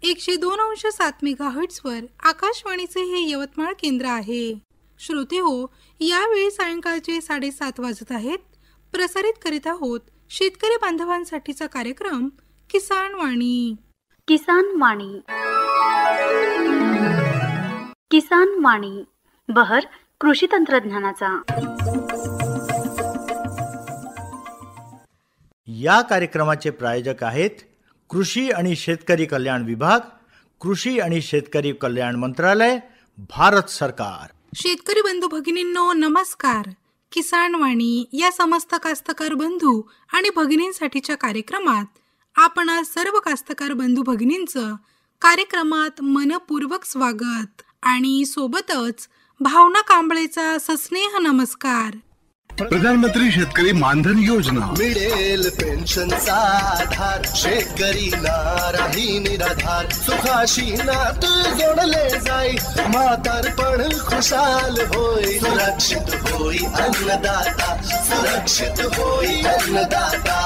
102.7 मेगाहर्ट्झवर आकाशवाणीचे हे यवतमाळ केंद्र आहे. श्रोते हो, यावेळी सायंकाळचे 7:30 वाजत आहेत. प्रसारित करीत आहोत शेतकरी बांधवांसाठीचा कार्यक्रम किसान वाणी. किसान वाणी. किसान वाणी बहर कृषी तंत्रज्ञानाचा. या कार्यक्रमाचे प्रायोजक आहेत कृषी आणि शेतकरी कल्याण विभाग, कृषी आणि शेतकरी कल्याण मंत्रालय, भारत सरकार. शेतकरी बंधू भगिनींनो नमस्कार. किसान वाणी या समस्त कास्तकार बंधू आणि भगिनींसाठीच्या कार्यक्रमात आपण आज सर्व कास्तकार बंधू भगिनींचं कार्यक्रमात मनपूर्वक स्वागत आणि सोबतच भावना कांबळेचा सस्नेह नमस्कार. प्रधानमंत्री शेतकरी मानधन योजना मिळेल पेन्शनचा आधार, शेतकरी नाराही निराधार, सुखाशी नात जोडले जाई, म्हातारपण खुशाल होई, सुरक्षित होई अन्नदाता, सुरक्षित होई अन्नदाता.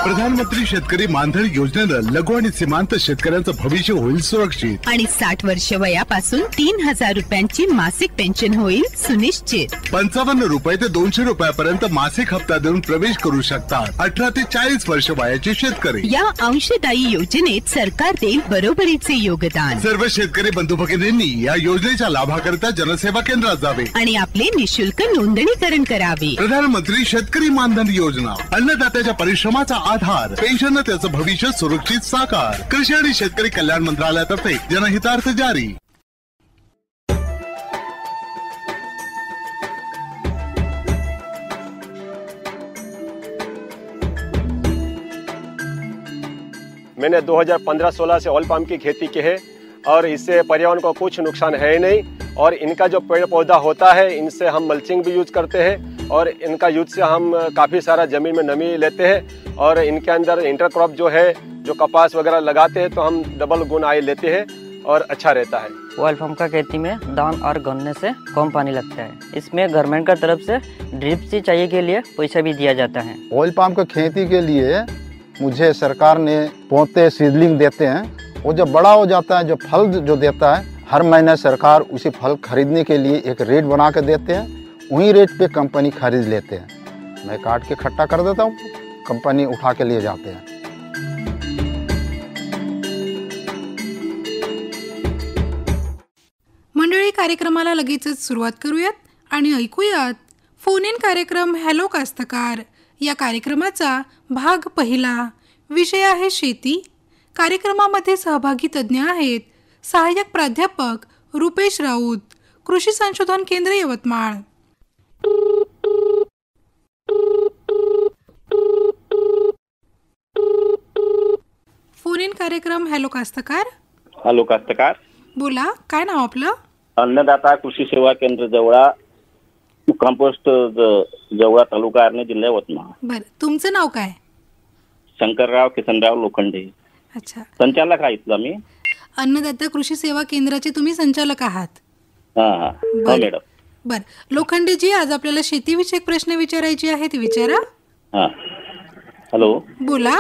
प्रधानमंत्री शेतकरी मानधन योजनेनं लघु आणि सीमांत शेतकऱ्यांचं भविष्य होईल सुरक्षित. आणि 60 वर्ष वयापासून 3,000 रुपयांची मासिक पेन्शन होईल सुनिश्चित. 55 रुपये ते 200 रुपयापर्यंत मासिक हप्ता देऊन प्रवेश करू शकतात 18 ते 40 वर्ष वयाचे शेतकरी. या अंशदायी योजनेत सरकार देईल बरोबरीचे योगदान. सर्व शेतकरी बंधू भगिनींनी या योजनेच्या लाभाकरिता जनसेवा केंद्रात जावे आणि आपले निशुल्क नोंदणीकरण करावे. प्रधानमंत्री शेतकरी मानधन योजना, अन्नदात्याच्या परिश्रमाचा आधार, पेन्शन त्याचं भविष्य सुरक्षित साकार. कृषी आणि शेतकरी कल्याण मंत्रालयातर्फे जनहितार्थ जारी. मैंने 2015-16 से ऑयल पाम की खेती की है और इससे पर्यावरण को कुछ नुकसान है ही नहीं. और इनका जो पेड़ पौधा होता है इनसे हम मल्चिंग भी यूज करते हैं और इनका यूज से हम काफ़ी सारा ज़मीन में नमी लेते हैं. और इनके अंदर इंटरक्रॉप जो है, जो कपास वगैरह लगाते हैं तो हम डबल गुनाई लेते हैं और अच्छा रहता है. ऑयल पाम का खेती में दान और गन्ने से कम पानी लगता है. इसमें गवर्नमेंट का तरफ से ड्रिप सिंचाई के लिए पैसा भी दिया जाता है. ऑयल पाम का खेती के लिए मुझे सरकार ने पौधे सीडलिंग देते हैं. वो जब बड़ा हो जाता है, जो फल जो देता है, हर महीने सरकार उसी फल खरीदने के लिए एक रेट बना के देते हैं. वही रेट पे कंपनी खरीद लेते हैं. मैं काट के इकट्ठा कर देता हूँ, कंपनी उठा के लिए जाते हैं. मंडळी, कार्यक्रमाला लगेचच सुरुवात करूयात आणि ऐकूयात फोन इन कार्यक्रम हॅलो कास्तकार. या कार्यक्रमाचा भाग पहिला. विषय आहे शेती. कार्यक्रमामध्ये सहभागी तज्ज्ञ आहेत सहाय्यक प्राध्यापक रुपेश राऊत, कृषी संशोधन केंद्र यवतमाळ. फोन इन कार्यक्रम हॅलो कास्तकार. हॅलो कास्तकार, बोला, काय नाव आपलं? अन्नदाता कृषी सेवा केंद्र जवळा, कंपोस्ट जवळा, तालुका आर्णी, जिल्हा यवतमाळ. बरं, तुमचं नाव काय? शंकरराव किसनराव लोखंडे. अच्छा, संचालक आहे इथला मी. अन्नदाता कृषी सेवा केंद्राचे तुम्ही संचालक आहात? हा मॅडम. बर, लोखंडेजी, आज आपल्याला शेतीविषयक प्रश्न विचारायचे आहेत, विचारा. हा, हॅलो, बोला.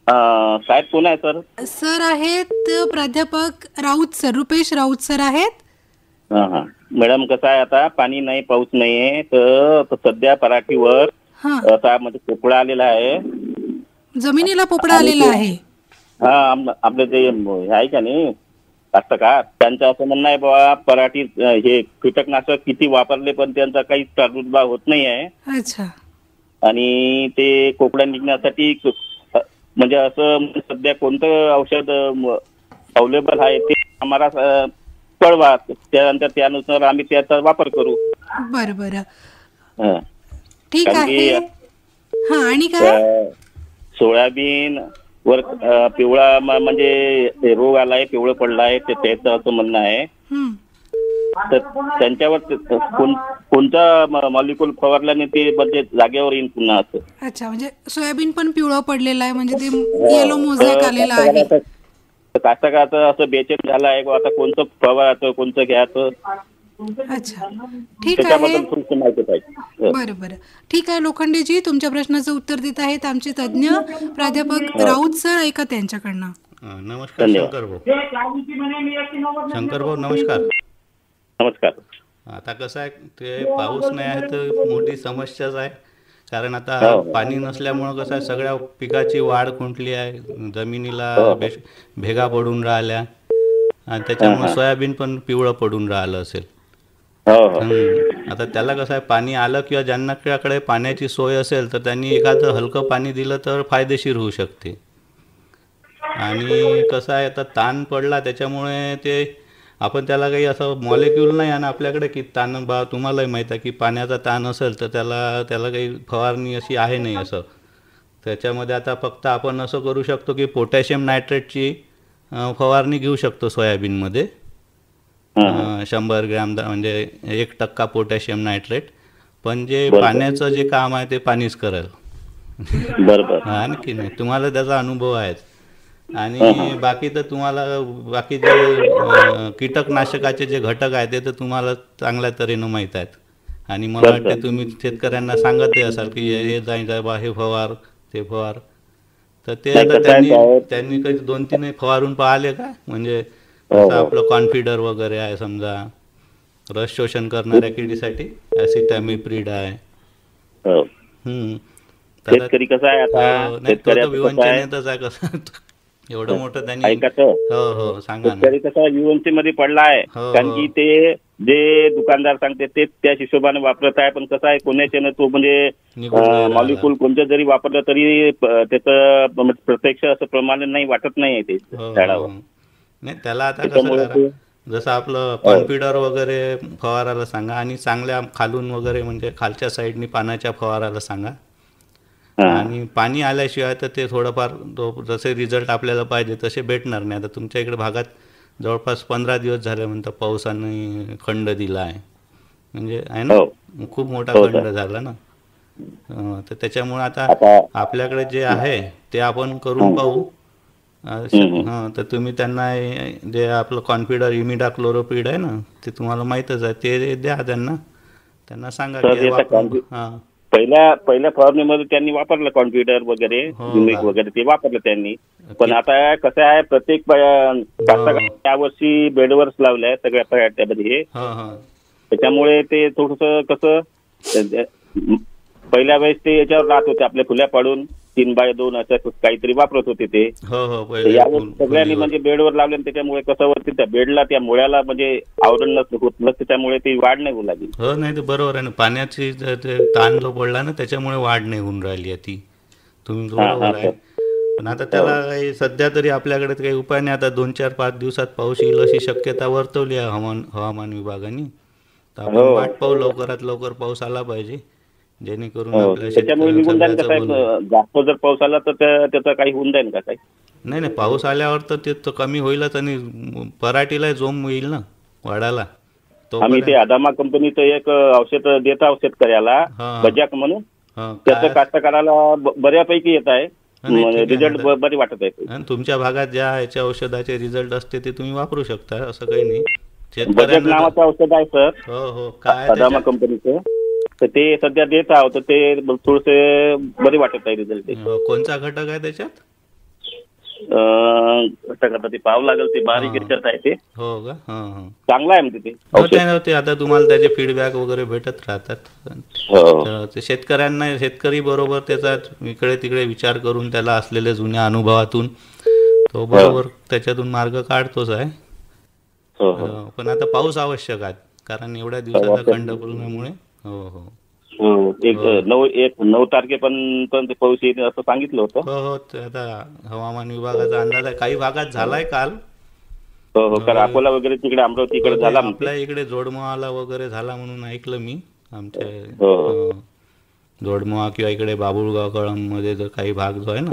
साहेब कोण आहे सर? सर आहेत प्राध्यापक राऊत सर, रुपेश राऊत सर आहेत. हा मॅडम, कसं आहे, आता पाणी नाही, पाऊस नाहीये, तर सध्या पराठीवर असा म्हणजे पोपळा आलेला आहे, जमिनीला पोपळा आलेला आहे. हा, आपले ते आहे का नाही कास्तकार, त्यांचं असं म्हणणं आहे बाबा, पराठी हे कीटकनाशक किती वापरले पण त्यांचा काही प्रादुर्भाव होत नाही आहे. अच्छा. आणि ते कोकड्या निघण्यासाठी म्हणजे असं सध्या कोणतं औषध अवेलेबल आहे ते आम्हाला कळवा, त्यानंतर त्यानुसार आम्ही त्याचा वापर करू. बरं बरं, ठीक आहे. हा, आणि काय? सोयाबीन वर पिवळा म्हणजे रोग आलाय, पिवळं पडलाय, त्याचं असं म्हणणं आहे. तर त्यांच्यावर कोणता मॉलिक्यूल फवारल्याने ते म्हणजे जागेवर येईल पुन्हा असं. अच्छा, म्हणजे सोयाबीन पण पिवळं पडलेलं आहे, म्हणजे ते येलो मोझॅक आलेला आहे. कास्तकाराचं असं बेचैन झालं आहे, आता कोणतं फवारायचं, कोणतं घ्यायचं. अच्छा, ठीक आहे. बरं बरं, ठीक आहे लोखंडेजी, तुमच्या प्रश्नाचं उत्तर देत आहेत आमचे तज्ज्ञ प्राध्यापक राऊत सर, ऐका त्यांच्याकडनं. नमस्कार शंकर भाऊ. शंकर भाऊ नमस्कार. नमस्कार. आता कसं आहे ते पाऊस नाही आहे तर मोठी समस्याच आहे. कारण आता पाणी नसल्यामुळं कसं आहे सगळ्या पिकाची वाढ खुंटली आहे, जमिनीला भेगा पडून राहिल्या आणि त्याच्यामुळे सोयाबीन पण पिवळं पडून राहिलं असेल. आता त्याला कसं आहे पाणी आलं किंवा ज्यांच्याकडे पाण्याची सोय असेल तर त्यांनी एखादं हलकं पाणी दिलं तर फायदेशीर होऊ शकते. आणि कसं आहे आता ताण पडला त्याच्यामुळे ते आपण त्याला काही असं मॉलिक्यूल नाही आणि आपल्याकडे की ताण बा तुम्हालाही माहीत आहे की पाण्याचा ताण असेल तर त्याला काही फवारणी अशी आहे नाही असं. त्याच्यामध्ये आता फक्त आपण असं करू शकतो की पोटॅशियम नायट्रेटची फवारणी घेऊ शकतो सोयाबीनमध्ये. 100 ग्रॅम म्हणजे 1% पोटॅशियम नायट्रेट. पण जे पाण्याचं जे काम आहे ते पाणीच करेल. बरोबर. आणखी नाही तुम्हाला त्याचा अनुभव आहेच. आणि बाकी तर तुम्हाला बाकी जे कीटकनाशकाचे जे घटक आहेत ते तर तुम्हाला चांगल्या तऱ्हेनं माहीत आहेत. आणि मला वाटतं तुम्ही शेतकऱ्यांना सांगत असाल की हे जाय बा हे फवार ते फवार. तर ते आता त्यांनी काही 2-3 फवारून पाहिले का म्हणजे आपलं कॉन्फिडर वगैरे आहे समजा रस शोषण करणाऱ्या किडीसाठी ॲसिटामिप्रिड आहे. शेतकरी कसं आहे आता विवंचनेतच आहे कसं एवढं मोठं त्यांनी हो सांगा. शेतकरी कसा विवंचने मध्ये पडला आहे कारण की ते जे दुकानदार सांगते ते त्या हिशोबाने वापरत आहे. पण कसं आहे कोणाच्या तो म्हणजे मॉलिक्यूल कोणतं जरी वापरलं तरी त्याचं प्रत्यक्ष असं प्रमाण नाही वाटत नाही ते झाडावर. नाही त्याला आता कसं जसं आपलं कॉन्फिडर वगैरे फवारायला सांगा आणि चांगल्या खालून वगैरे म्हणजे खालच्या साईडनी पाण्याच्या फवारायला सांगा. आणि पाणी आल्याशिवाय तर ते थोडंफार जसे रिझल्ट आपल्याला पाहिजे तसे भेटणार नाही. आता तुमच्या इकडे भागात जवळपास 15 दिवस झाले म्हणतात पावसाने खंड दिला आहे म्हणजे आहे ना खूप मोठा खंड झाला ना. तर त्याच्यामुळे आता आपल्याकडे जे आहे ते आपण करून पाहू. तर तुम्ही त्यांना जे आपलं कॉन्फिडर इमिडाक्लोरोपिड आहे ना ते तुम्हाला माहीतच आहे ते द्या त्यांना सांगा की पहिल्या फवारणीमध्ये त्यांनी वापरलं कॉन्फिडर वगैरे युनिक वगैरे ते वापरलं त्यांनी. पण आता कसं आहे प्रत्येक यावर्षी बेडवर्स लावले आहे सगळ्या त्यामध्ये त्याच्यामुळे ते थोडस कसं पहिल्या वेळेस ते याच्यावर राहत होते आपल्या खुल्या पाडून 3x2 असं काहीतरी वापरत होते ते. यावर सगळ्यांनी म्हणजे बेडवर लावले त्याच्यामुळे कसं वरती त्या बेडला त्या मुळ्याला म्हणजे आवरण होत नसतं त्यामुळे ती वाढ नाही होऊ लागली. हो नाही ते बरोबर आहे ना पाण्याची ताण जो पडला ना त्याच्यामुळे वाढ नाही होऊन राहिली आहे ती. तुम्ही बरोबर आहे. पण आता त्याला काही सध्या तरी आपल्याकडे काही उपाय नाही. आता 2-4-5 दिवसात पाऊस येईल अशी शक्यता वर्तवली आहे हवामान विभागाने. तर आपण वाट पाहू लवकरात लवकर पाऊस आला पाहिजे जेणेकरून जास्त जर पाऊस आला तर त्याचा काही होऊन जाईल का काही. नाही पाऊस आल्यावर तर ते कमी होईलच आणि पराठीला जोम होईल ना वाढायला. आम्ही ते अदामा कंपनीचं एक औषध देत आहोत शेतकऱ्याला बजाक म्हणून त्याचं कास्तकाराला बऱ्यापैकी येत आहे रिझल्ट बरे वाटत आहे. तुमच्या भागात ज्या याच्या औषधाचे रिझल्ट असते ते तुम्ही वापरू शकता असं काही नाही. बजाक नावाचं औषध आहे सर. हो काय अदामा कंपनीचं तर ते सध्या देत आहोत तर ते थोडसे बरे वाटत आहे रिझल्ट. कोणता घटक आहे त्याच्यात घटक आता ते पाहावं लागेल ते बारीक याच्यात आहे ते. हो का चांगला आहे म्हणजे ते आता तुम्हाला त्याचे फीडबॅक वगैरे भेटत राहतात. ते शेतकरी बरोबर त्याचा इकडे तिकडे विचार करून त्याला असलेल्या जुन्या अनुभवातून तो बरोबर त्याच्यातून मार्ग काढतोच आहे. पण आता पाऊस आवश्यक आहे कारण एवढ्या दिवसाचा खंड पडल्यामुळे. एक 9 तारखेपर्यंत पाऊस येईल असं सांगितलं होतं. हो आता हवामान विभागाचा अंदाज आहे. काही भागात झालाय काल. कारण अकोला वगैरे तिकडे अमरावतीकडे झाला. आपल्या इकडे जोडमोहाला वगैरे झाला म्हणून ऐकलं मी. आमच्या जोडमोहा किंवा इकडे बाबुळगाव कळंबमध्ये जर काही भाग जो आहे ना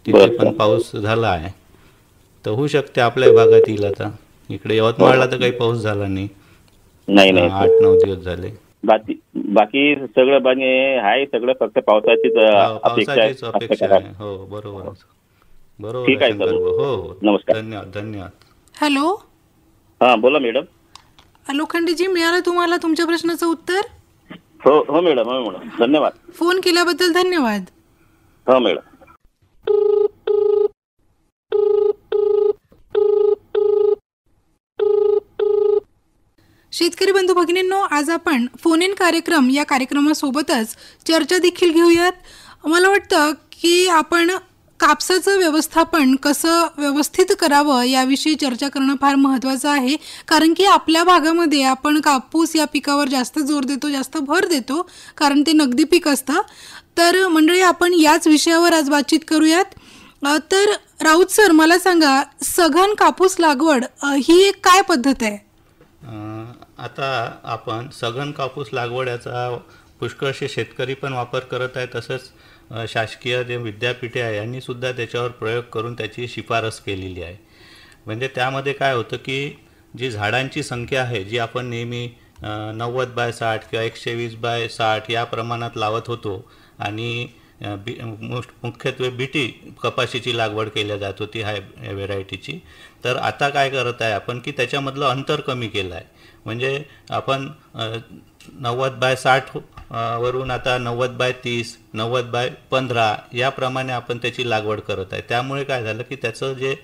तिथे पण पाऊस झाला आहे. तर होऊ शकते आपल्या भागात येईल. आता इकडे यवतमाळला तर काही पाऊस झाला नाही. 8-9 दिवस झाले. बाकी सगळं आहे सगळं फक्त पावसाचीच अपेक्षा आहे. हो बरोबर ठीक आहे सर. हो नमस्कार. धन्यवाद. हॅलो बोला मॅडम. लोखंडेजी मिळालं तुम्हाला तुमच्या प्रश्नाचं उत्तर. हो मॅडम. धन्यवाद. फोन केल्याबद्दल धन्यवाद. हो मॅडम. शेतकरी बंधू भगिनींनो, आज आपण फोन इन कार्यक्रम या कार्यक्रमासोबतच चर्चा देखील घेऊयात. मला वाटतं की आपण कापसाचं व्यवस्थापन कसं व्यवस्थित करावं याविषयी चर्चा करणं फार महत्त्वाचं आहे. कारण की आपल्या भागामध्ये आपण कापूस या पिकावर जास्त जोर देतो, जास्त भर देतो, कारण ते नगदी पीक असतं. तर मंडळी, आपण याच विषयावर आज बातचीत करूयात. तर राऊत सर, मला सांगा, सघन कापूस लागवड ही एक काय पद्धत आहे? आता आपण सघन कापूस लागवड याचा पुष्कळसे शेतकरी पण वापर करत आहे. तसंच शासकीय जे विद्यापीठे आहे यांनी सुद्धा त्याच्यावर प्रयोग करून त्याची शिफारस केलेली आहे. म्हणजे त्यामध्ये काय होतं की जी झाडांची संख्या आहे, जी आपण नेहमी 90/60 किंवा 120/60 या प्रमाणात लावत होतो आणि मुख्यत्वे बीटी कपाशीची लागवड केल्या जात होती ह्या व्हेरायटीची. तर आता काय करत आहे आपण की त्याच्यामधलं अंतर कमी केलं आहे. म्हणजे आपण 90/60 वरून आता 90/30, 90/15 याप्रमाणे आपण त्याची लागवड करत आहे. त्यामुळे काय झालं की त्याचं जे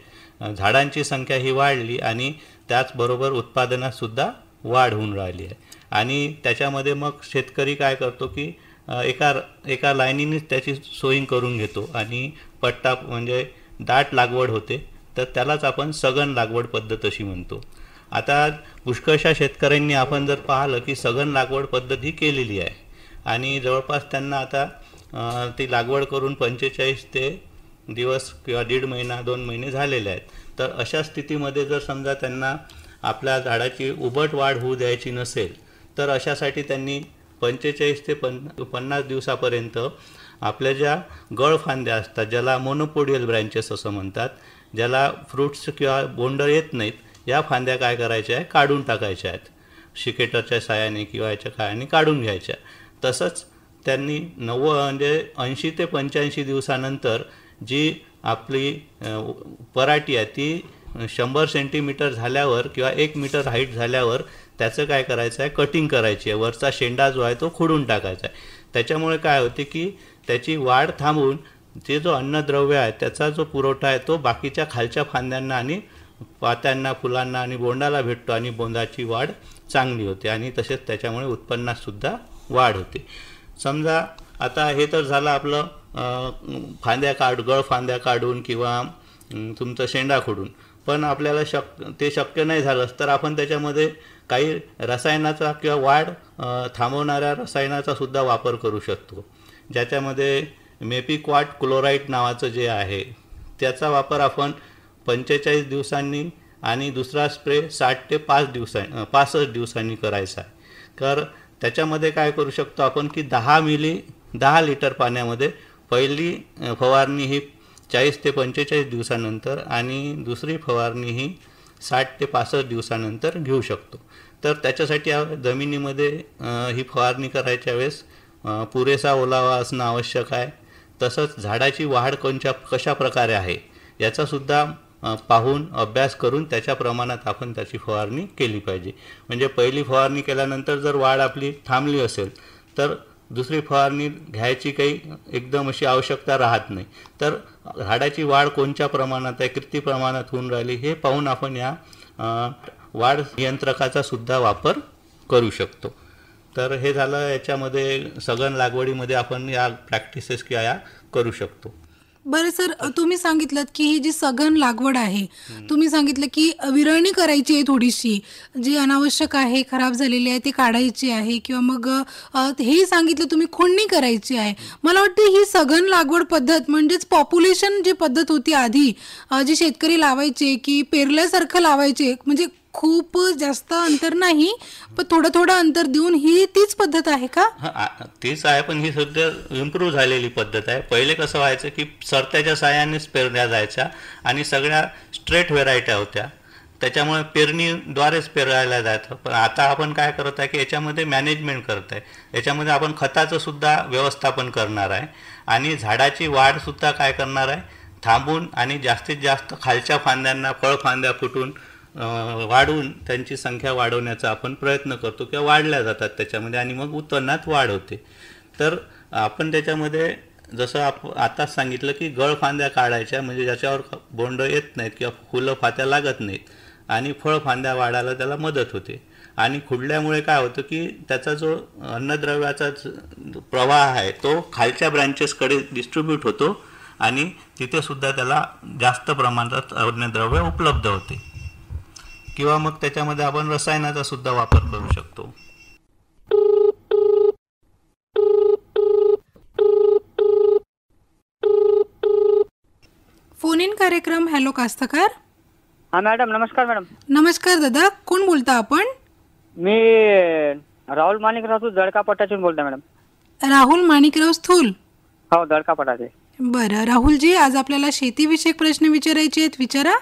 झाडांची संख्या ही वाढली आणि त्याचबरोबर उत्पादनातसुद्धा वाढ होऊन राहिली आहे. आणि त्याच्यामध्ये मग शेतकरी काय करतो की एका लाईनीनेच त्याची सोयिंग करून घेतो आणि पट्टा म्हणजे दाट लागवड होते. तर त्यालाच आपण सघन लागवड पद्धत अशी म्हणतो. आता पुष्कळशा शेतकऱ्यांनी आपण जर पाहिलं की सघन लागवड पद्धत ही केलेली आहे आणि जवळपास त्यांना आता ती लागवड करून 45 ते दिवस किंवा 1.5 महिना 2 महिने झालेले आहेत. तर अशा स्थितीमध्ये जर समजा त्यांना आपल्या झाडाची उबट वाढ होऊ द्यायची नसेल तर अशासाठी त्यांनी 45 ते 50 दिवसापर्यंत आपल्या ज्या गळफांद्या असतात, ज्याला मोनोपोडियल ब्रँचेस असं म्हणतात, ज्याला फ्रूट्स किंवा बोंड येत नाहीत, या फांद्या काय करायच्या आहे, काढून टाकायच्या आहेत. शिकेटरच्या साहाय्याने किंवा याच्या साहाय्याने काढून घ्यायच्या. तसंच त्यांनी 80 ते 85 दिवसानंतर जी आपली पराठी आहे ती 100 सेंटीमीटर झाल्यावर किंवा 1 मीटर हाईट झाल्यावर त्याचं काय करायचं आहे, कटिंग करायची आहे. वरचा शेंडा जो आहे तो खोडून टाकायचा आहे. त्याच्यामुळे काय होते की त्याची वाढ थांबून जे जो अन्नद्रव्य आहे त्याचा जो पुरवठा आहे तो बाकीच्या खालच्या फांद्यांना आणि पात्यांना, फुलांना आणि बोंडाला भेटतो आणि बोंडाची वाढ चांगली होते आणि तसेच त्याच्यामुळे उत्पन्नातसुद्धा वाढ होते. समजा आता हे तर झालं आपलं गळफांद्या काढून किंवा तुमचं शेंडा खोडून. पण आपल्याला ते शक्य नाही झालंच तर आपण त्याच्यामध्ये काही रसायनाचा किंवा वाढ थांबवणाऱ्या रसायनाचा सुद्धा वापर करू शकतो. ज्याच्यामध्ये मेपिक्वाट क्लोराईड नावाचं जे आहे त्याचा वापर आपण 45 दिवसांनी आणि दुसरा स्प्रे 60 ते 65 दिवसांनी करायचा आहे. तर त्याच्यामध्ये काय करू शकतो आपण की 10 लिटर पाण्यामध्ये पहिली फवारणी ही 40 ते 45 दिवसानंतर आणि दुसरी फवारणी ही 60 ते 65 दिवसानंतर घेऊ शकतो. तर त्याच्यासाठी जमिनीमध्ये ही फवारणी करायच्या वेळेस पुरेसा ओलावा असणं आवश्यक आहे. तसंच झाडाची वाढ कशा प्रकारे आहे याचासुद्धा पाहून अभ्यास करून त्याच्या प्रमाणात आपण त्याची फवारणी केली पाहिजे. म्हणजे पहिली फवारणी केल्यानंतर जर वाढ आपली थांबली असेल तर दुसरी फवारणी घ्यायची काही एकदम अशी आवश्यकता राहत नाही. तर झाडाची वाढ कोणत्या प्रमाणात आहे, किती प्रमाणात होऊन राहिली हे पाहून आपण या वाढ नियंत्रकाचा सुद्धा वापर करू शकतो. तर हे झालं याच्यामध्ये सघन लागवडीमध्ये आपण या प्रॅक्टिसेस किंवा या करू शकतो. बरं सर, तुम्ही सांगितलं की ही जी सघन लागवड आहे, तुम्ही सांगितलं की विरळणी करायची आहे, थोडीशी जी अनावश्यक आहे, खराब झालेली आहे ती काढायची आहे, किंवा मग हे सांगितलं तुम्ही खुडणी करायची आहे. मला वाटतं ही सघन लागवड पद्धत म्हणजेच पॉप्युलेशन जी पद्धत होती आधी, जी शेतकरी लावायचे की पेरल्यासारखं लावायचे, म्हणजे खूप जास्त अंतर नाही पण थोडं थोडं अंतर देऊन, ही तीच पद्धत आहे का? तीच आहे, पण ही सध्या इम्प्रूव्ह झालेली पद्धत आहे. पहिले कसं व्हायचं की सरत्याच्या साहाय्यानेच पेरल्या जायच्या आणि सगळ्या स्ट्रेट व्हेरायट्या होत्या, त्याच्यामुळे पेरणीद्वारेच पेरायला जायचं. पण आता आपण काय करत आहे की याच्यामध्ये मॅनेजमेंट करत आहे. याच्यामध्ये आपण खताचं सुद्धा व्यवस्थापन करणार आहे आणि झाडाची वाढसुद्धा काय करणार आहे, थांबून आणि जास्तीत जास्त खालच्या फांद्यांना फळफांद्या फुटून वाढवून त्यांची संख्या वाढवण्याचा आपण प्रयत्न करतो किंवा वाढल्या जातात त्याच्यामध्ये आणि मग उत्पन्नात वाढ होते. तर आपण त्याच्यामध्ये जसं आताच सांगितलं की गळफांद्या काढायच्या, म्हणजे ज्याच्यावर बोंड येत नाहीत किंवा फुलं फात्या लागत नाहीत आणि फळफांद्या वाढायला त्याला मदत होते. आणि खुडल्यामुळे काय होतं की त्याचा जो अन्नद्रव्याचा प्रवाह आहे तो खालच्या ब्रँचेसकडे डिस्ट्रीब्यूट होतो आणि तिथे सुद्धा त्याला जास्त प्रमाणात अन्नद्रव्य उपलब्ध होते. किंवा मग त्याच्यामध्ये आपण रसायनाचा सुद्धा वापर करू शकतो. फोन इन कार्यक्रम हॅलो कास्तकार. हा मॅडम, नमस्कार मॅडम. नमस्कार दादा, कोण बोलता आपण? मी राहुल माणिकराव दडकापटातून बोलतो मॅडम. राहुल माणिकराव स्थूल. हो, दडकापटाचे. बरं राहुलजी, आज आपल्याला शेतीविषयक प्रश्न विचारायचे आहेत, विचारा.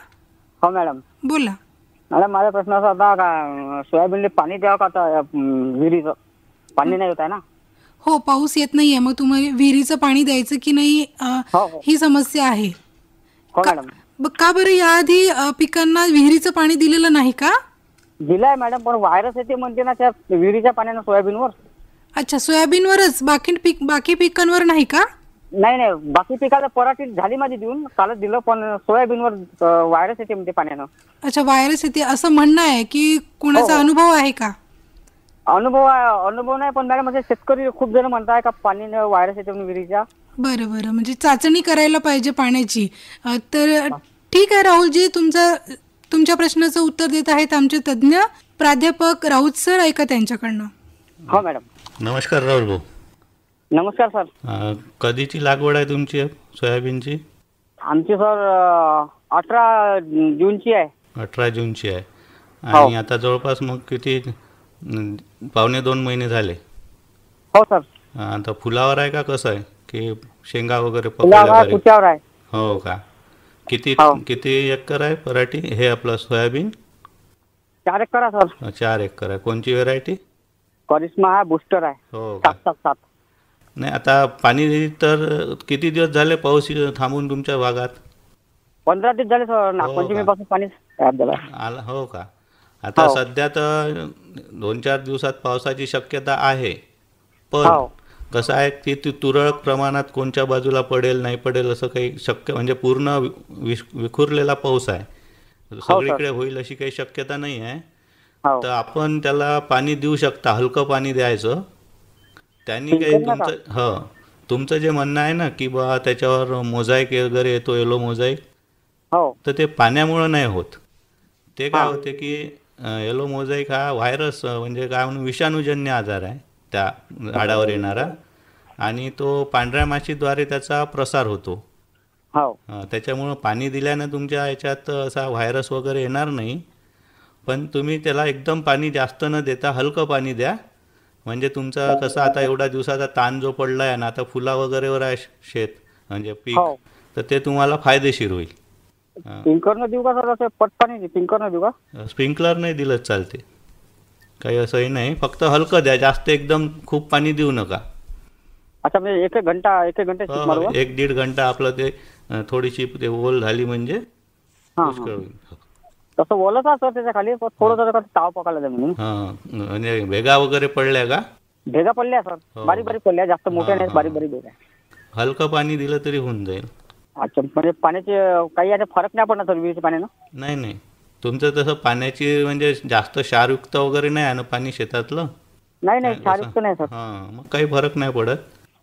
हो मॅडम. बोला. मॅडम, माझा प्रश्न असा होता का सोयाबीनला पाणी द्यावं का आता विहिरीचं पाणी नाही होत आहे ना? हो, पाऊस येत नाहीये, मग तुम्हाला विहिरीचं पाणी द्यायचं की नाही ही समस्या आहे. हो मॅडम. का बरं याआधी पिकांना विहिरीचं पाणी दिलेलं नाही का? दिलाय मॅडम, पण व्हायरस येते म्हणते ना त्या विहिरीच्या पाण्यानं सोयाबीनवर. अच्छा, सोयाबीनवरच, बाकी पिकांवर नाही का? नाही, बाकी पिकाला पराठी झाली माझी देऊन, कालच दिलं, पण सोयाबीनवर व्हायरस येते म्हणते पाण्यानं. अच्छा, व्हायरस येते असं म्हणणं आहे की कोणाचा अनुभव आहे का? अनुभव नाही, पण मॅडम म्हणजे शेतकरी खूप जण म्हणताय का पाणीने व्हायरस येते म्हणून विहिरीच्या. बरं, म्हणजे चाचणी करायला पाहिजे पाण्याची. तर ठीक आहे राहुलजी, तुमच्या प्रश्नाचं उत्तर देत आहेत आमचे तज्ज्ञ प्राध्यापक राऊत सर, ऐका त्यांच्याकडनं. हो मॅडम. नमस्कार राहुल भाऊ. नमस्कार सर. कधीची लागवड आहे तुमची सोयाबीनची? आमची सर 18 जूनची आहे. 18 जूनची आहे. आणि आता जवळपास मग किती, 1.5-2 महिने झाले? हो सर. आता फुलावर आहे का कसं आहे की शेंगा वगैरे पकडायला आहे? हो का. किती एकर आहे पराठी हे आपलं सोयाबीन? 4 एकर आहे सर. 4 एकर आहे. कोणची व्हेरायटी? करिश्मा आहे, बुस्टर आहे. हो, 777. नाही, आता पाणी तर किती दिवस झाले पाऊस थांबून तुमच्या भागात? 15 दिवस झाले सर. नागपंचमीपासून पाणी आला. हो का. आता सध्या तर 2-4 दिवसात पावसाची शक्यता आहे, पण कसं आहे की तुरळक प्रमाणात कोणत्या बाजूला पडेल नाही पडेल असं काही शक्य, म्हणजे पूर्ण विखुरलेला पाऊस आहे, सगळीकडे होईल अशी काही शक्यता नाही आहे. तर आपण त्याला पाणी देऊ शकता, हलकं पाणी द्यायचं. त्यांनी काही तुमचं जे म्हणणं आहे ना की बा त्याच्यावर मोझाईक वगैरे येतो, येलो मोझाईक, तर ते पाण्यामुळं नाही होत. ते काय होते की येलो मोझाईक हा व्हायरस म्हणजे काय म्हणून विषाणूजन्य आजार आहे त्या झाडावर येणारा, आणि तो पांढऱ्या माशीद्वारे त्याचा प्रसार होतो. त्याच्यामुळं पाणी दिल्यानं तुमच्या याच्यात असा व्हायरस वगैरे येणार नाही, पण तुम्ही त्याला एकदम पाणी जास्त न देता हलकं पाणी द्या. म्हणजे तुमचा कसं आता एवढ्या दिवसाचा ताण जो पडला आहे ना, आता फुला वगैरेवर आहे शेत म्हणजे पीक, तर ते तुम्हाला फायदेशीर होईल. स्प्रिंकलर देऊ का सर? पटपाणी स्प्रिंकलर देऊ का? स्प्रिंकलर नाही दिलं चालते, काही असंही नाही, फक्त हलकं द्या, जास्त एकदम खूप पाणी देऊ नका. अच्छा, म्हणजे 1 घंटा 1-1.5 घंटा आपलं ते थोडीशी ते ओल झाली म्हणजे तसं ओलच सर त्याच्या खाली थोडं ताव पकायला म्हणून. म्हणजे भेगा वगैरे पडल्या का? भेगा पडल्या सर, बारीक पडल्या, जास्त मोठ्या नाही, बारीक भेगा. हलकं पाणी दिलं तरी होऊन जाईल. अच्छा, म्हणजे पाण्याचे काही आता फरक नाही पडणार सर विहिरीच्या पाण्यानं? नाही, तुमचं तसं पाण्याची म्हणजे जास्त क्षारयुक्त वगैरे नाही आहे ना पाणी शेतातलं? नाही, क्षारयुक्त नाही सर. मग काही फरक नाही पडत.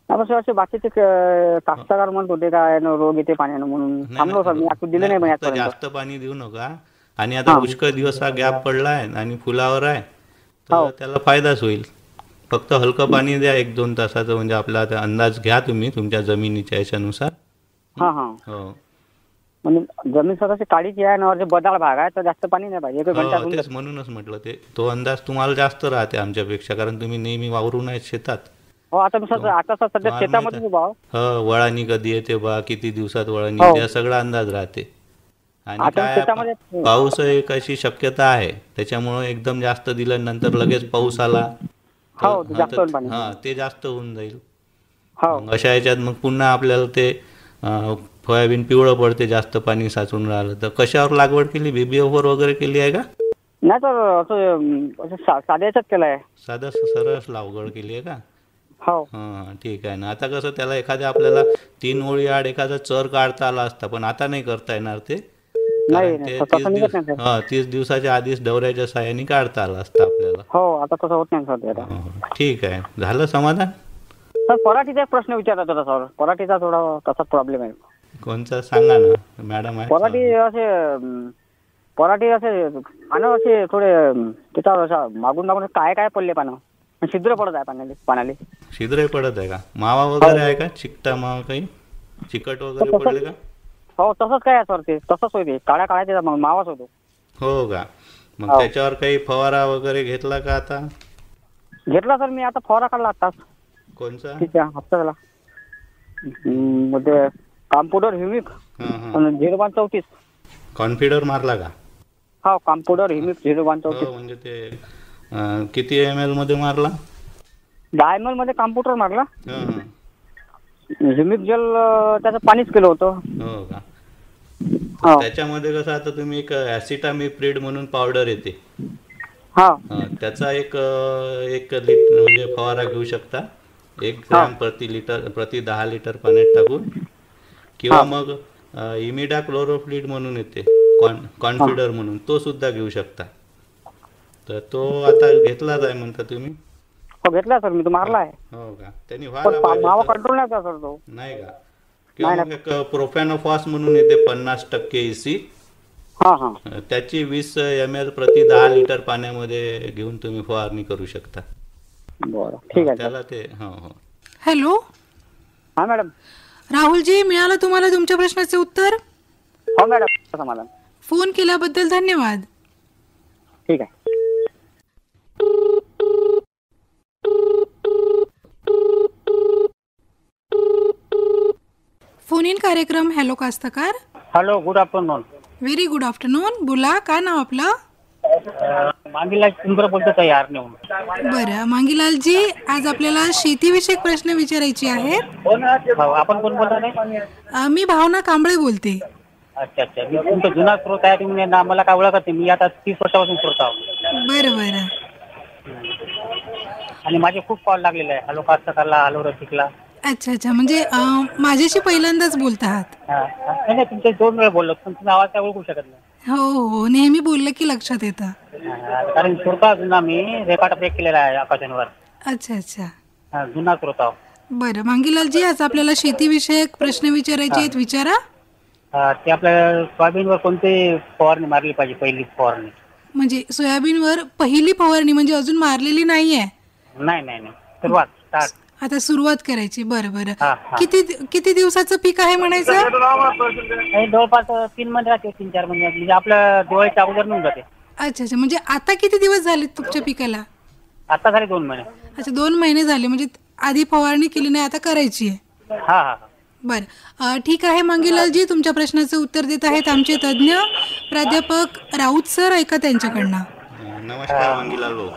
असे बाकीचे कास्तकार म्हणत होते काय रोग येते पाण्यानं म्हणून थांबलो सर, मी आता दिलं नाही. जास्त पाणी देऊ नका. आणि आता पुष्कळ दिवस हा गॅप पडला आहे आणि फुलावर आहे, तर त्याला फायदाच होईल. फक्त हलकं पाणी द्या 1-2 तासाचं, म्हणजे आपला अंदाज घ्या तुम्ही तुमच्या जमिनीच्या याच्यानुसार. म्हणजे जमीन स्वतःची काळीची आहे ना, बदाळ भाग आहे तर जास्त पाणी नाही पाहिजे. 1 घंटा तेच म्हणूनच म्हटलं, तो अंदाज तुम्हाला जास्त राहते आमच्यापेक्षा, कारण तुम्ही नेहमी वावरून आहेत शेतात. आता सध्या शेतामध्ये वळाणी कधी येते बा, किती दिवसात वळाणी येते, सगळा अंदाज राहते. आणि काय पाऊस एक अशी शक्यता आहे, त्याच्यामुळे एकदम जास्त दिलं नंतर लगेच पाऊस आला ते जास्त होऊन जाईल. अशा याच्यात मग पुन्हा आपल्याला ते सोयाबीन पिवळं पडते जास्त पाणी साचून राहिलं. तर कशावर लागवड केली? BBF वगैरे केली आहे का? नाही तर साध्या याच्यात केलं आहे. साधा सरळ लागवड केली आहे का? हो. ठीक आहे ना. आता कसं त्याला एखाद्या आपल्याला 3 ओळी आड एखादा चर काढता आला असता, पण आता नाही करता येणार ते. नाही कारण ते नाही, तसं निघत नाही सर. 30 दिवसाच्या आधीच डवऱ्याच्या साहाय्याने काढता आलं असतं आपल्याला. हो, आता तसं होत नाही सर ते आता. ठीक आहे, झालं समाधान. सर पराठीचा एक प्रश्न विचारायचा होता सर. पराठीचा थोडा तसा प्रॉब्लेम आहे. कोणचा सांगा ना, मॅडम आहे. पराठी असे पानं असे थोडे त्याच्यावर असं मागून मागून काय काय पडले पानं, छिद्र पडत आहे पाण्याले. छिद्र पडत आहे का? मावा वगैरे आहे का? चिकटा मावा काही चिकट वगैरे पडले का? हो, तसंच काय आहे सर, ते तसंच होते, काळ्या त्याचा मावाच होतो. हो का? मग त्याच्यावर काही फवारा वगैरे घेतला का आता? घेतला सर मी, आता फवारा काढला आताच. कोणचा? ठीक आहे, हप्ता झाला. मध्ये कॉम्प्युटर ह्युमिक 0.34. कॉन्फिडर मारला का? हा, कॉम्प्युटर ह्युमिक 0.34. म्हणजे ते किती ml मध्ये मारला? 10 ml मध्ये कॉम्प्युटर मारला. ह्युमिक जेल त्याचं पाणीच केलं होतं. हो का? त्याच्यामध्ये कसं, आता तुम्ही एक ऍसिटामिप्रिड म्हणून पावडर येते, त्याचा एक म्हणजे फवारा घेऊ शकता, 1 ग्रॅम प्रति 10 लिटर पाण्यात टाकून. किंवा मग इमिडा क्लोरोफ्लिड म्हणून येते, कॉन्फिडर म्हणून, तो सुद्धा घेऊ शकता. तर तो आता घेतलाच आहे म्हणता तुम्ही? हो, घेतला सर मी, तो मारला आहे. हो का? त्यांनी व्हायला पाहिजे. मावा कंट्रोल नाही सर तो. नाही का? किंवा मग एक प्रोफॅनोफॉस म्हणून येते 50% EC, त्याची 20 ml प्रति 10 लिटर पाण्यामध्ये घेऊन तुम्ही फवारणी करू शकता. बरं, ठीक आहे. त्याला ते हॅलो. हा मॅडम. राहुलजी, मिळालं तुम्हाला तुमच्या प्रश्नाचे उत्तर? हो मॅडम, समाधान. फोन केल्याबद्दल धन्यवाद. ठीक आहे. फोन इन कार्यक्रम हॅलो कास्तकार. Hello, good afternoon. Very good afternoon. बोला, काय नाव आपलं? मांगीलाल चंद्र बोलतो तयार नेऊन. बरं मांगीलालजी, आज आपल्याला शेतीविषयक प्रश्न विचारायचे आहेत. आपण कोण बोलता? मी भावना कांबळे बोलते. अच्छा अच्छा, मी तुमचा जुना स्रोत आहे, तुम्ही मला काय ओळखते, मी आता 30 वर्षापासून श्रोता आहोत. बरं बरं. आणि माझे खूप कॉल लागलेले आहे, हॅलो कास्तकारला, हॅलो रसिकला. अच्छा अच्छा, म्हणजे माझ्याशी पहिल्यांदाच बोलत आहात? नाही, तुमच्या 2 वेळा बोललो, पण तुम्ही आवाज काय ओळखू शकत नाही. हो हो, नेहमी बोललं की लक्षात येतं. कारण श्रोता जुना मी रेकॉर्ड ब्रेक केलेला आहे आकाशवाणीवर. अच्छा अच्छा, जुना श्रोता. बरं मांगीलालजी, आज आपल्याला शेतीविषयक प्रश्न विचारायचे आहेत, विचारा. ते आपल्या सोयाबीनवर कोणती फवारणी मारली पाहिजे, पहिली फवारणी? म्हणजे सोयाबीनवर पहिली फवारणी म्हणजे अजून मारलेली नाहीये? नाही नाही नाही, सुरुवात, स्टार्ट. आता सुरुवात करायची. बरं बरं. किती दिवसाचं पीक आहे म्हणायचं? जवळपास 3 महिने राहते, 3-4 महिने, म्हणजे आपल्या दिवाळीच्या अगोदर निघून जाते. अच्छा अच्छा, म्हणजे आता किती दिवस झाले तुमच्या पिकाला? आता झाले 2 महिने. अच्छा, 2 महिने झाले, म्हणजे आधी फवारणी केली नाही, आता करायची आहे. हा हा. बरं, ठीक आहे मांगीलालजी, तुमच्या प्रश्नाचं उत्तर देत आहेत आमचे तज्ज्ञ प्राध्यापक राऊत सर. ऐका त्यांच्याकडनं. नमस्कार मांगीलाल भाऊ.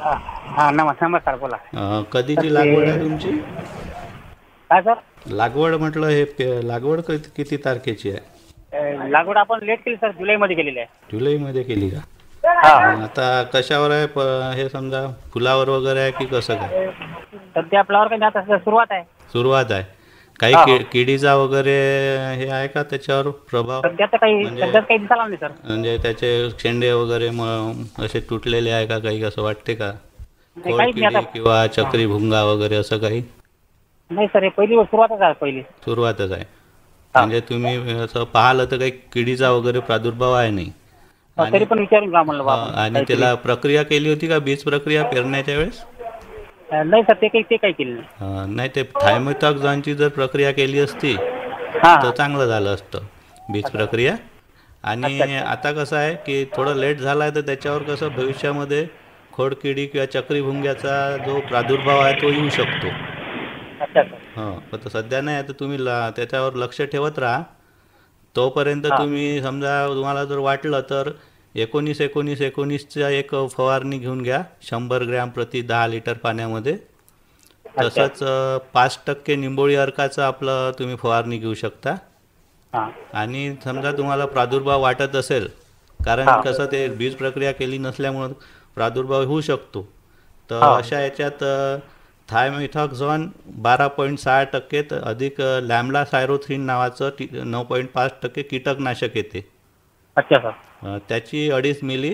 हा, नमस्कार, बोला. कधीची लागवड आहे तुमची? काय सर? लागवड म्हटलं, हे लागवड किती तारखेची आहे? लागवड आपण लेट केली सर, जुलैमध्ये केलेली आहे. जुलैमध्ये केली का? आता कशावर आहे हे, समजा फुलावर वगैरे आहे की कसं काय? सध्या फ्लावर काही आता सुरुवात आहे. सुरुवात आहे. काही किडीचा वगैरे हे आहे का त्याच्यावर प्रभाव? सध्या काही दिसायला नाही सर. म्हणजे त्याचे शेंडे वगैरे असे तुटलेले आहे का, काही असं वाटते का? किंवा चक्री भुंगा वगैरे असं काही? नाही सर, पहिली सुरुवातच आहे. सुरुवातच आहे. म्हणजे तुम्ही असं पाहिलं तर काही किडीचा वगैरे प्रादुर्भाव आहे नाही? तरी पण विचारून आणि त्याला प्रक्रिया केली होती का, बीज प्रक्रिया पेरण्याच्या वेळेस? नाही सर, ते काही केलं नाही. नाही, ते थायमेथॉक्झॉनची जर प्रक्रिया केली असती तर चांगलं झालं असतं, बीज प्रक्रिया. आणि आता कसं आहे की थोडं लेट झालं आहे, तर त्याच्यावर कसं भविष्यामध्ये खोडकिडी किंवा चक्री भुंग्याचा जो प्रादुर्भाव आहे तो येऊ शकतो. पण सध्या नाही आहे, तर तुम्ही त्याच्यावर लक्ष ठेवत राहा. तोपर्यंत तुम्ही समजा तुम्हाला जर वाटलं तर 19-19-19चा एक फवारणी घेऊन घ्या, 100 ग्रॅम प्रति 10 लिटर पाण्यामध्ये. तसंच 5% निंबोळी अर्काचं आपलं तुम्ही फवारणी घेऊ शकता. आणि समजा तुम्हाला प्रादुर्भाव वाटत असेल, कारण कसं ते बीज प्रक्रिया केली नसल्यामुळं प्रादुर्भाव होऊ शकतो, तर अशा याच्यात थायमेथॉक्झॉन 12.6% अधिक लॅम्बडा सायरोथ्रिन नावाचं 9.5% कीटकनाशक येते. अच्छा सर. त्याची 2.5 मिली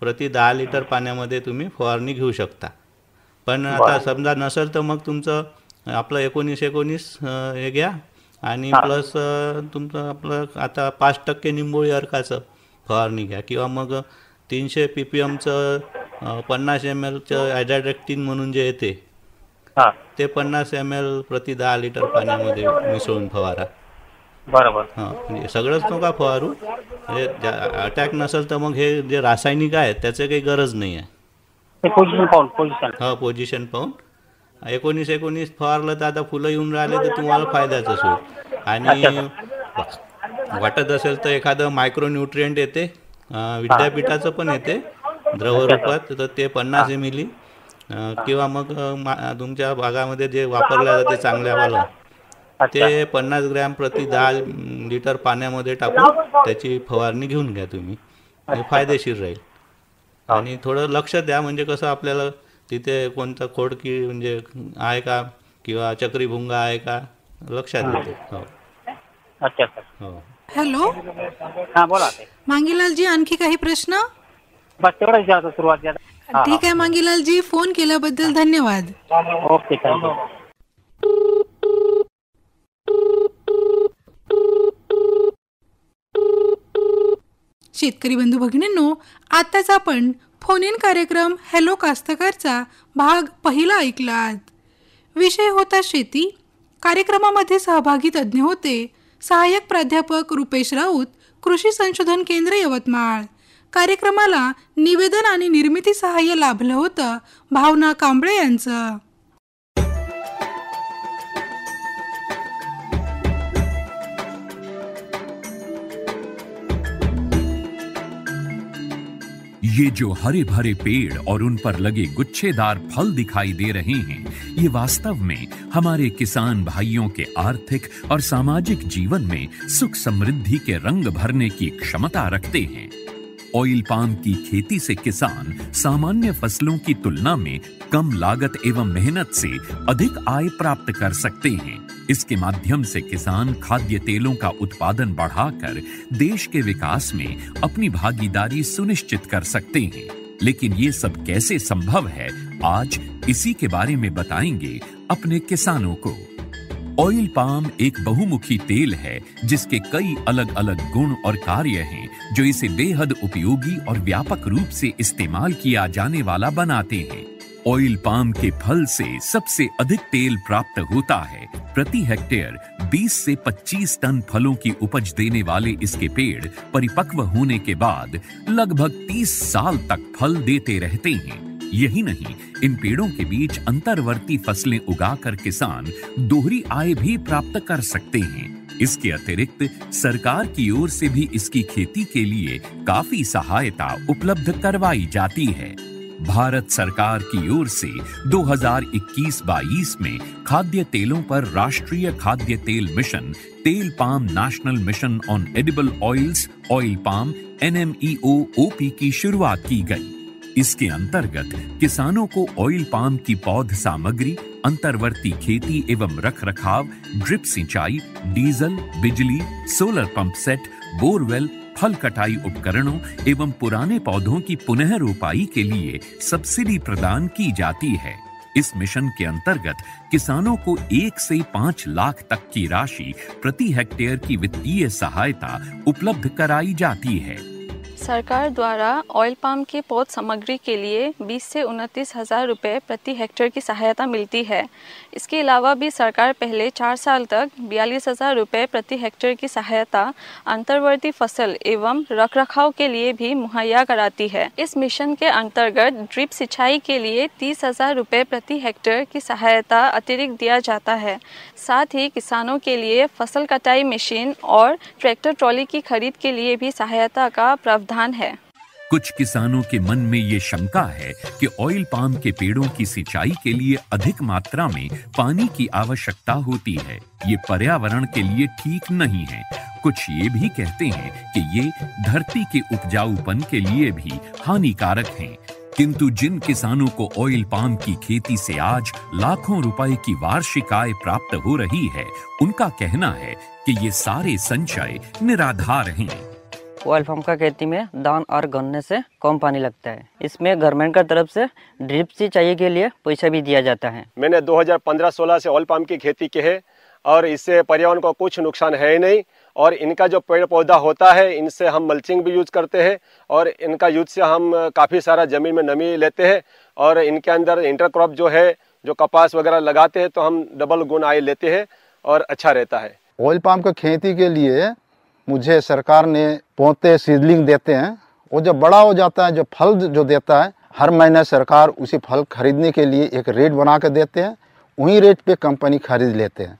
प्रति 10 लिटर पाण्यामध्ये तुम्ही फवारणी घेऊ शकता. पण आता समजा नसेल तर मग तुमचं आपलं 19-19 हे घ्या आणि प्लस तुमचं आपलं आता 5% निंबोळी अर्काचं फवारणी घ्या किंवा मग 300 ppmचं 50 mlचं ॲजाड्रेक्टिन म्हणून जे येते ते 50 ml प्रति 10 लिटर पाण्यामध्ये मिसळून फवारा. बरोबर. म्हणजे सगळंच नका फवारू. म्हणजे अटॅक नसेल तर मग हे जे रासायनिक आहेत त्याची काही गरज नाही आहे. पोझिशन पाहून 19-19 फवारलं तर आता फुलं येऊन राहिले तर तुम्हाला फायद्याचंच होईल. आणि वाटत असेल तर एखादं मायक्रोन्यूट्रिएंट येते विद्यापीठाचं पण येते द्रवरूपात, तर ते 50 ml किंवा मग तुमच्या भागामध्ये जे वापरलं जाते चांगल्यावालं ते 50 ग्रॅम प्रति 10 लिटर पाण्यामध्ये टाकून त्याची फवारणी घेऊन घ्या तुम्ही. हे फायदेशीर राहील. आणि थोडं लक्ष द्या म्हणजे कसं आपल्याला तिथे कोणता खोडकी म्हणजे आहे का किंवा चक्रीभुंगा आहे का लक्षात येते. अच्छा सर. हो. हॅलो. हा बोला. मांगीलालजी आणखी काही प्रश्न? बस तेवढं विचारायचं सुरुवातीला. ठीक आहे मांगीलालजी, फोन केल्याबद्दल धन्यवाद. Okay thank you. शेतकरी बंधू भगिनींनो, आताच आपण फोन इन कार्यक्रम हॅलो कास्तकारचा भाग पहिला ऐकलात. विषय होता शेती. कार्यक्रमामध्ये सहभागी तज्ज्ञ होते सहाय्यक प्राध्यापक रुपेश राऊत, कृषी संशोधन केंद्र यवतमाळ. कार्यक्रमाला निवेदन आणि निर्मिती सहाय्य लाभलं होतं भावना कांबळे यांचं. ये जो हरे भरे पेड़ और उन पर लगे गुच्छेदार फल दिखाई दे रहे हैं, ये वास्तव में हमारे किसान भाइयों के आर्थिक और सामाजिक जीवन में सुख समृद्धि के रंग भरने की क्षमता रखते हैं. ऑयल पाम की खेती से किसान सामान्य फसलों की तुलना में कम लागत एवं मेहनत से अधिक आय प्राप्त कर सकते हैं. इसके माध्यम से किसान खाद्य तेलों का उत्पादन बढ़ाकर देश के विकास में अपनी भागीदारी सुनिश्चित कर सकते हैं. लेकिन ये सब कैसे संभव है, आज इसी के बारे में बताएंगे अपने किसानों को. ऑयल पाम एक बहुमुखी तेल है जिसके कई अलग अलग गुण और कार्य हैं जो इसे बेहद उपयोगी और व्यापक रूप से इस्तेमाल किया जाने वाला बनाते हैं. ऑयल पाम के फल से सबसे अधिक तेल प्राप्त होता है. प्रति हेक्टेयर 20 से 25 टन फलों की उपज देने वाले इसके पेड़ परिपक्व होने के बाद लगभग 30 साल तक फल देते रहते हैं. यही नहीं, इन पेड़ों के बीच अंतर्वर्ती फसलें उगाकर किसान दोहरी आय भी प्राप्त कर सकते हैं. इसके अतिरिक्त सरकार की ओर से भी इसकी खेती के लिए काफी सहायता उपलब्ध करवाई जाती है. भारत सरकार की ओर से 2021-22 में खाद्य तेलों पर राष्ट्रीय खाद्य तेल मिशन, तेल palm national mission on edible oils, oil palm NMEO-OP की शुरुआत की गई. इसके अंतर्गत किसानों को ऑयल पाम की पौध सामग्री, अंतर्वर्ती खेती एवं रखरखाव, ड्रिप सिंचाई, डीजल, बिजली, सोलर पंप सेट, बोरवेल, फल कटाई उपकरणों एवं पुराने पौधों की पुनः रोपाई के लिए सब्सिडी प्रदान की जाती है. इस मिशन के अंतर्गत किसानों को 1 से 5 लाख तक की राशि प्रति हेक्टेयर की वित्तीय सहायता उपलब्ध कराई जाती है. सरकार द्वारा ऑयल पाम की पौध सामग्री के लिए 20 से 29 हज़ार रुपये प्रति हेक्टेयर की सहायता मिलती है. इसके अलावा भी सरकार पहले 4 साल तक 42,000 रुपये प्रति हेक्टेयर की सहायता अंतर्वर्ती फसल एवं रखरखाव के लिए भी मुहैया कराती है. इस मिशन के अंतर्गत ड्रिप सिंचाई के लिए 30,000 रुपये प्रति हेक्टेयर की सहायता अतिरिक्त दिया जाता है. साथ ही किसानों के लिए फसल कटाई मशीन और ट्रैक्टर ट्रॉली की खरीद के लिए भी सहायता का प्रावधान है. कुछ किसानों के मन में ये शंका है कि ऑयल पाम के पेड़ों की सिंचाई के लिए अधिक मात्रा में पानी की आवश्यकता होती है. ये पर्यावरण के लिए ठीक नहीं है. कुछ ये भी कहते हैं कि ये धरती के उपजाऊपन के लिए भी हानिकारक हैं. किंतु जिन किसानों को ऑयल पाम की खेती से आज लाखों रुपए की वार्षिक आय प्राप्त हो रही है, उनका कहना है कि ये सारे संचय निराधार हैं. ऑयल पाम का खेती में धान और गन्ने से कम पानी लगता है। इसमें गवर्नमेंट का तरफ से ड्रिप सिंचाई के लिए पैसा भी दिया जाता है। मैंने 2015-16 से ऑयल पाम की खेती की है और इससे पर्यावरण को कुछ नुकसान है ही नहीं। और इनका जो पेड़ पौधा होता है इनसे हम मल्चिंग भी यूज करते हैं और इनका यूज से हम काफ़ी सारा ज़मीन में नमी लेते हैं और इनके अंदर इंटरक्रॉप जो है जो कपास वगैरह लगाते हैं तो हम डबल गुण आय लेते हैं और अच्छा रहता है। ऑयल पाम की खेती के लिए मुझे सरकार ने पौधे सीडलिंग देते हैं। वो जब बड़ा हो जाता है, जो फल जो देता है, हर महीने सरकार उसी फल खरीदने के लिए एक रेट बना के देते हैं। वही रेट पे कंपनी खरीद लेते हैं।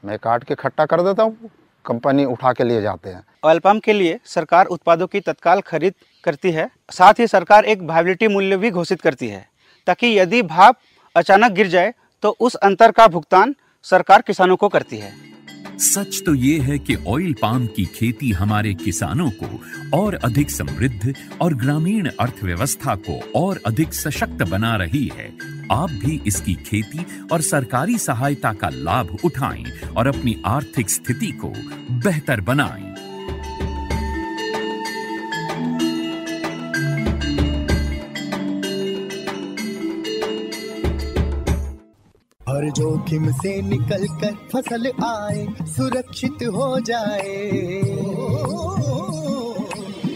मैं काट के इकट्ठा कर देता हूँ, कंपनी उठा के लिए जाते हैं। ऑयल पाम के लिए सरकार उत्पादों की तत्काल खरीद करती है। साथ ही सरकार एक वायबिलिटी मूल्य भी घोषित करती है ताकि यदि भाव अचानक गिर जाए तो उस अंतर का भुगतान सरकार किसानों को करती है। सच तो ये है कि ऑयल पाम की खेती हमारे किसानों को और अधिक समृद्ध और ग्रामीण अर्थव्यवस्था को और अधिक सशक्त बना रही है। आप भी इसकी खेती और सरकारी सहायता का लाभ उठाएं और अपनी आर्थिक स्थिति को बेहतर बनाएं। हर जोखिम से निकल कर फसल आए, सुरक्षित हो जाए।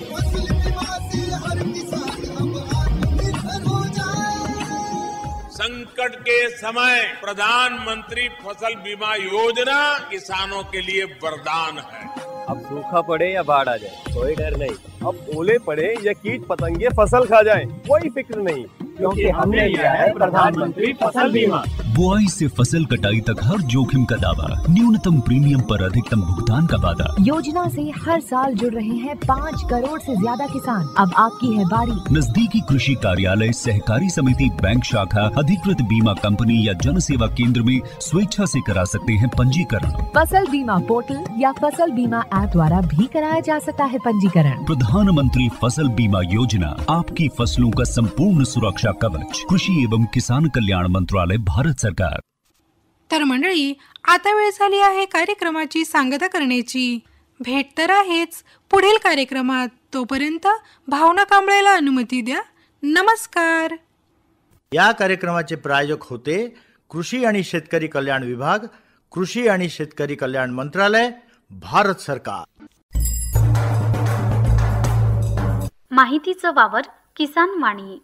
फसल बीमा से हर किसान अब आत्मनिर्भर हो जाए। संकट के समय प्रधानमंत्री फसल बीमा योजना किसानों के लिए वरदान है। अब सूखा पड़े या बाढ़ आ जाए कोई डर नहीं, अब ओले पड़े या कीट पतंगे फसल खा जाए कोई फिक्र नहीं, क्योंकि हमने लिया है प्रधानमंत्री फसल बीमा। बुआई से फसल कटाई तक हर जोखिम का दावा, न्यूनतम प्रीमियम पर अधिकतम भुगतान का वादा। योजना से हर साल जुड़ रहे हैं 5 करोड़ से ज्यादा किसान। अब आपकी है बारी। नजदीकी कृषि कार्यालय, सहकारी समिति, बैंक शाखा, अधिकृत बीमा कंपनी या जन सेवा केंद्र में स्वेच्छा से करा सकते हैं पंजीकरण। फसल बीमा पोर्टल या फसल बीमा ऐप द्वारा भी कराया जा सकता है पंजीकरण। प्रधानमंत्री फसल बीमा योजना, आपकी फसलों का संपूर्ण सुरक्षा कवच। कृषि एवं किसान कल्याण मंत्रालय, भारत सरकार। तर मंडळी, आता वेळ झाली आहे कार्यक्रमाची सांगता करण्याची। भेट तर आहेच पुढील कार्यक्रमात। तोपर्यंत भावना कांबळेला अनुमती द्या। नमस्कार। या कार्यक्रमाचे प्रायोजक होते कृषी आणि शेतकरी कल्याण विभाग, कृषी आणि शेतकरी कल्याण मंत्रालय, भारत सरकार। माहितीचा वावर किसान वाणी।